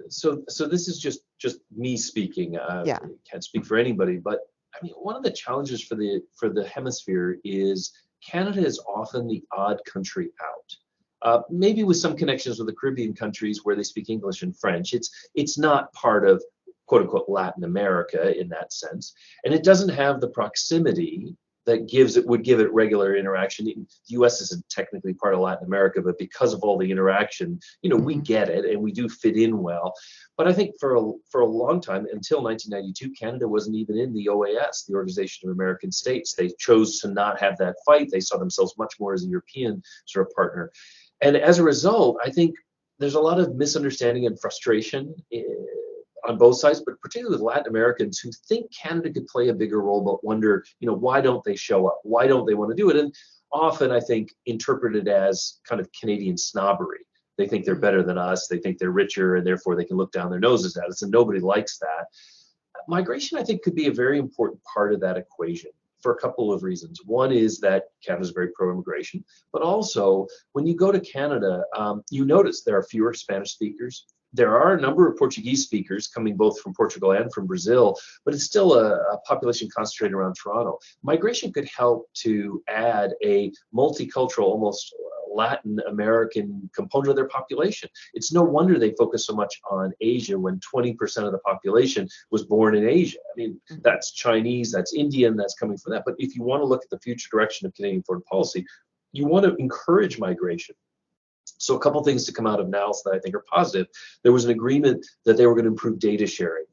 so this is just me speaking.
Yeah.
I can't speak for anybody, but I mean, one of the challenges for the hemisphere is Canada is often the odd country out. Maybe with some connections with the Caribbean countries where they speak English and French. It's not part of quote unquote Latin America in that sense, and it doesn't have the proximity that would give it regular interaction. The U.S. isn't technically part of Latin America, but because of all the interaction, we get it and we do fit in well. But I think for a long time, until 1992, Canada wasn't even in the OAS, the Organization of American States. They chose to not have that fight. They saw themselves much more as a European sort of partner. And as a result, I think there's a lot of misunderstanding and frustration on both sides, but particularly with Latin Americans who think Canada could play a bigger role, but wonder, why don't they show up? Why don't they want to do it? And often, I think, interpreted as kind of Canadian snobbery. They think they're better than us. They think they're richer, and therefore they can look down their noses at us, and nobody likes that. Migration, I think, could be a very important part of that equation for a couple of reasons. One is that Canada is very pro-immigration, but also when you go to Canada, you notice there are fewer Spanish speakers. There are a number of Portuguese speakers coming both from Portugal and from Brazil, but it's still a population concentrated around Toronto. Migration could help to add a multicultural, almost Latin American component of their population. It's no wonder they focus so much on Asia when 20% of the population was born in Asia. I mean, that's Chinese, that's Indian, that's coming from that. But if you want to look at the future direction of Canadian foreign policy, you want to encourage migration. So a couple things to come out of NALS that I think are positive. There was an agreement that they were going to improve data sharing.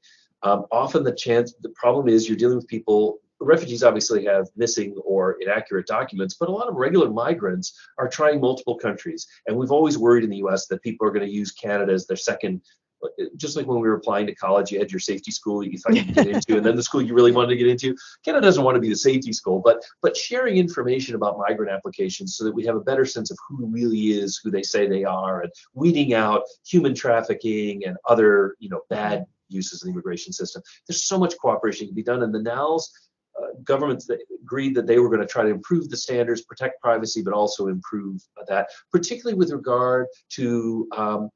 Often the problem is you're dealing with people, refugees obviously have missing or inaccurate documents, but a lot of regular migrants are trying multiple countries. And we've always worried in the US that people are going to use Canada as their second, just like when we were applying to college, you had your safety school you thought you could get into, and then the school you really wanted to get into. Canada doesn't want to be the safety school, but sharing information about migrant applications so that we have a better sense of who really is who they say they are, and weeding out human trafficking and other bad uses of the immigration system. There's so much cooperation can be done, and the NALS governments that agreed that they were going to try to improve the standards, protect privacy, but also improve that, particularly with regard to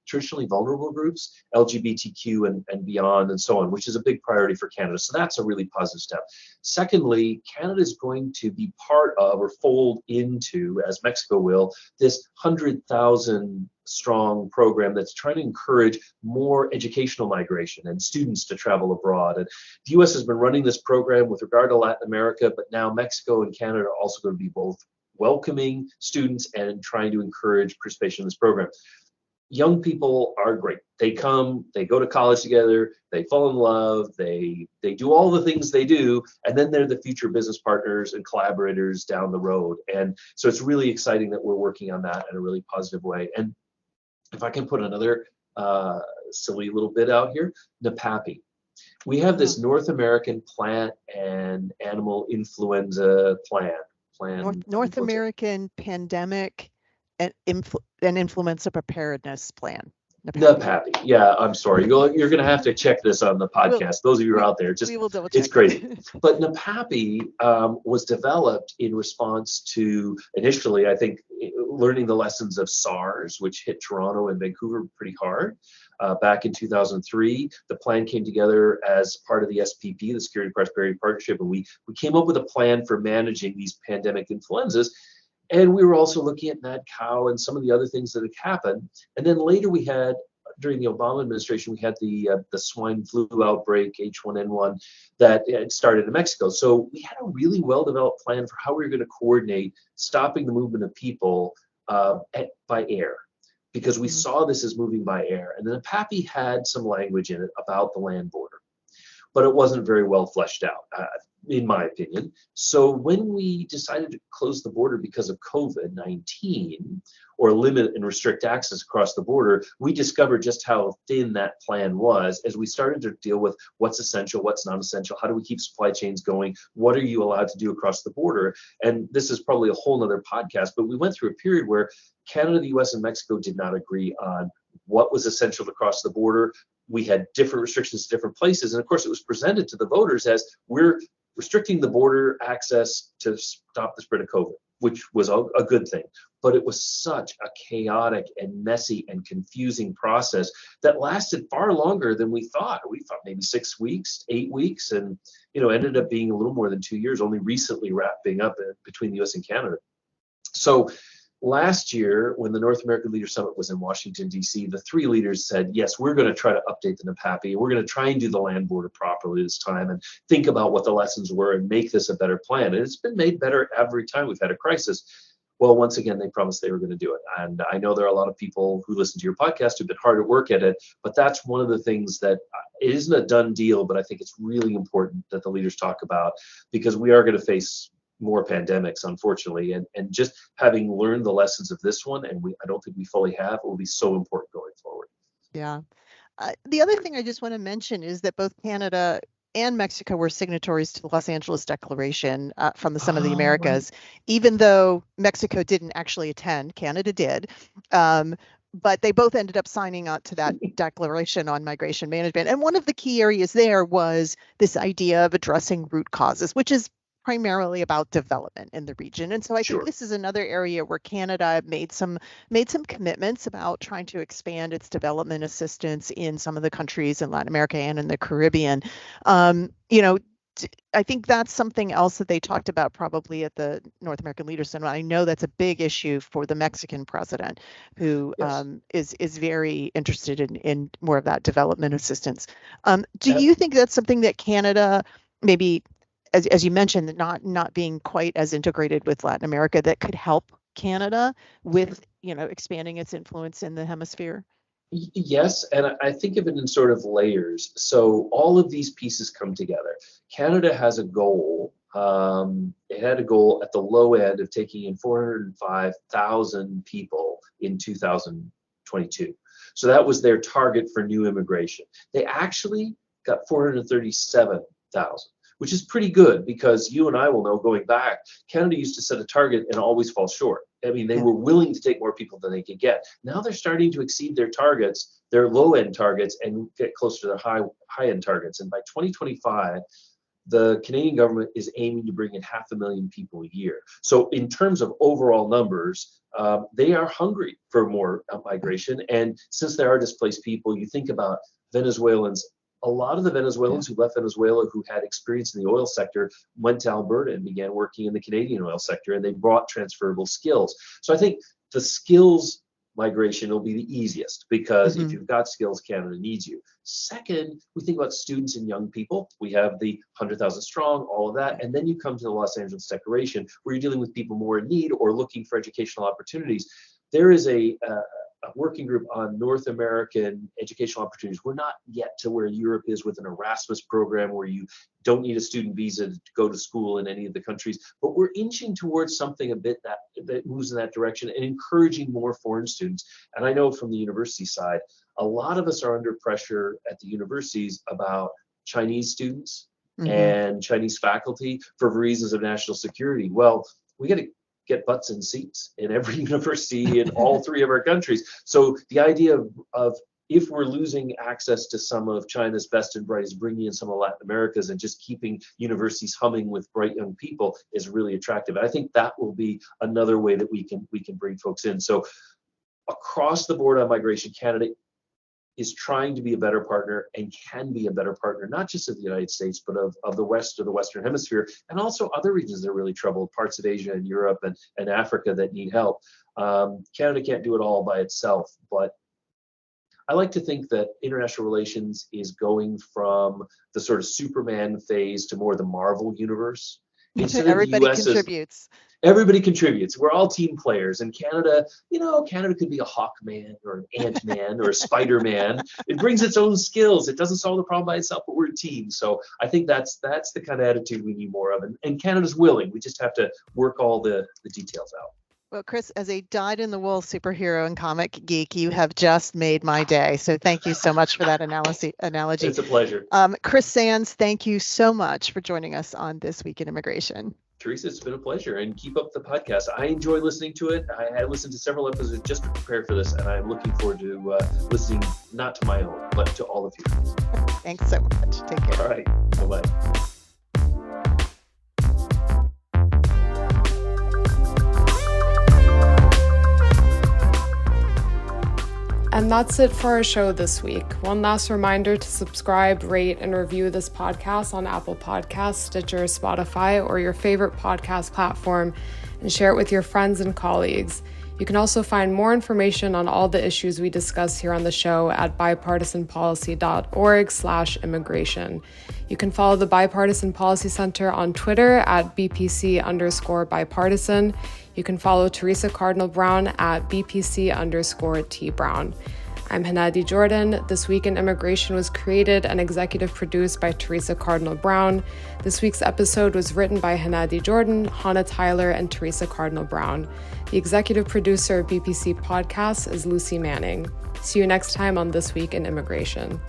traditionally vulnerable groups, LGBTQ and beyond, and so on, which is a big priority for Canada. So that's a really positive step. Secondly, Canada is going to be part of or fold into, as Mexico will, this 100,000 strong program that's trying to encourage more educational migration and students to travel abroad. And the U.S. has been running this program with regard to Latin America, but now Mexico and Canada are also going to be both welcoming students and trying to encourage participation in this program. Young people are great. They come, they go to college together, they fall in love, they do all the things they do, and then they're the future business partners and collaborators down the road. And so it's really exciting that we're working on that in a really positive way. And if I can put another silly little bit out here, NAPAPI. We have this North American plant and animal influenza plan.
North American Pandemic and Influenza Preparedness Plan.
NAPAPI. Yeah, I'm sorry. You're going to have to check this on the podcast. Those of you who are out there,
we will double check.
It's crazy. But NAPAPI was developed in response to, initially, I think, learning the lessons of SARS, which hit Toronto and Vancouver pretty hard. Back in 2003, the plan came together as part of the SPP, the Security Prosperity Partnership, and we came up with a plan for managing these pandemic influenzas. And we were also looking at mad cow and some of the other things that had happened. And then later we had, during the Obama administration, we had the swine flu outbreak, H1N1, that had started in Mexico. So we had a really well-developed plan for how we were going to coordinate stopping the movement of people by air, because we saw this as moving by air. And then the PAPI had some language in it about the land border, but it wasn't very well fleshed out, in my opinion. So when we decided to close the border because of COVID-19, or limit and restrict access across the border, we discovered just how thin that plan was as we started to deal with what's essential, what's not essential, how do we keep supply chains going, what are you allowed to do across the border? And this is probably a whole nother podcast, but we went through a period where Canada, the US, and Mexico did not agree on what was essential to cross the border. We had different restrictions to different places. And of course, it was presented to the voters as we're restricting the border access to stop the spread of COVID, which was a good thing. But it was such a chaotic and messy and confusing process that lasted far longer than we thought. We thought maybe 6 weeks, 8 weeks, and ended up being a little more than 2 years, only recently wrapping up between the US and Canada. So last year, when the North American Leader Summit was in Washington, D.C., the three leaders said, yes, we're going to try to update the NAPAPI. We're going to try and do the land border properly this time and think about what the lessons were and make this a better plan. And it's been made better every time we've had a crisis. Well, once again, they promised they were going to do it. And I know there are a lot of people who listen to your podcast who've been hard at work at it, but that's one of the things that it isn't a done deal, but I think it's really important that the leaders talk about, because we are going to face more pandemics, unfortunately, and just having learned the lessons of this one, and I don't think we fully have, it will be so important going forward.
Yeah. The other thing I just want to mention is that both Canada and Mexico were signatories to the Los Angeles Declaration from the Summit of the Americas, right. Even though Mexico didn't actually attend, Canada did. But they both ended up signing on to that declaration on migration management. And one of the key areas there was this idea of addressing root causes, which is primarily about development in the region. And so I think this is another area where Canada made some commitments about trying to expand its development assistance in some of the countries in Latin America and in the Caribbean. I think that's something else that they talked about probably at the North American Leaders Summit. I know that's a big issue for the Mexican president, who is very interested in more of that development assistance. Do you think that's something that Canada, maybe, as you mentioned, not being quite as integrated with Latin America, that could help Canada with expanding its influence in the hemisphere?
Yes, and I think of it in sort of layers. So all of these pieces come together. Canada has a goal. It had a goal at the low end of taking in 405,000 people in 2022. So that was their target for new immigration. They actually got 437,000. Which is pretty good, because you and I will know, going back, Canada used to set a target and always fall short. I mean, they were willing to take more people than they could get. Now they're starting to exceed their targets, their low-end targets, and get closer to their high-end targets. And by 2025, the Canadian government is aiming to bring in 500,000 people a year. So in terms of overall numbers, they are hungry for more migration. And since there are displaced people, you think about Venezuelans. A lot of the Venezuelans who left Venezuela, who had experience in the oil sector, went to Alberta and began working in the Canadian oil sector, and they brought transferable skills. So I think the skills migration will be the easiest, because if you've got skills, Canada needs you. Second, we think about students and young people. We have the 100,000 strong, all of that. And then you come to the Los Angeles Declaration, where you're dealing with people more in need or looking for educational opportunities. There is a working group on North American educational opportunities. We're not yet to where Europe is with an Erasmus program, where you don't need a student visa to go to school in any of the countries, but we're inching towards something a bit that moves in that direction, and encouraging more foreign students. And I know from the university side, a lot of us are under pressure at the universities about Chinese students and Chinese faculty for reasons of national security. Well, we got to get butts in seats in every university in all three of our countries. So the idea of if we're losing access to some of China's best and brightest, bringing in some of Latin America's and just keeping universities humming with bright young people is really attractive. And I think that will be another way that we can bring folks in. So across the board on migration, Canada is trying to be a better partner and can be a better partner, not just of the United States, but of the West or the Western Hemisphere, and also other regions that are really troubled, parts of Asia and Europe and Africa that need help. Canada can't do it all by itself, but I like to think that international relations is going from the sort of Superman phase to more the Marvel universe.
Everybody contributes.
Everybody contributes. We're all team players. And Canada, Canada could be a Hawkman or an Ant-Man or a Spider-Man. It brings its own skills. It doesn't solve the problem by itself, but we're a team. So I think that's the kind of attitude we need more of. And Canada's willing. We just have to work all the details out.
Well, Chris, as a dyed-in-the-wool superhero and comic geek, you have just made my day. So thank you so much for that analogy.
It's a pleasure.
Chris Sands, thank you so much for joining us on This Week in Immigration.
Teresa, it's been a pleasure, and keep up the podcast. I enjoy listening to it. I listened to several episodes just to prepare for this, and I'm looking forward to listening not to my own, but to all of you.
Thanks so much. Take care.
All right. Bye-bye.
And that's it for our show this week. One last reminder to subscribe, rate, and review this podcast on Apple Podcasts, Stitcher, Spotify, or your favorite podcast platform, and share it with your friends and colleagues. You can also find more information on all the issues we discuss here on the show at bipartisanpolicy.org/immigration. You can follow the Bipartisan Policy Center on Twitter at BPC_bipartisan. You can follow Teresa Cardinal Brown at BPC_T Brown. I'm Hanadi Jordan. This Week in Immigration was created and executive produced by Teresa Cardinal Brown. This week's episode was written by Hanadi Jordan, Hannah Tyler, and Teresa Cardinal Brown. The executive producer of BPC Podcasts is Lucy Manning. See you next time on This Week in Immigration.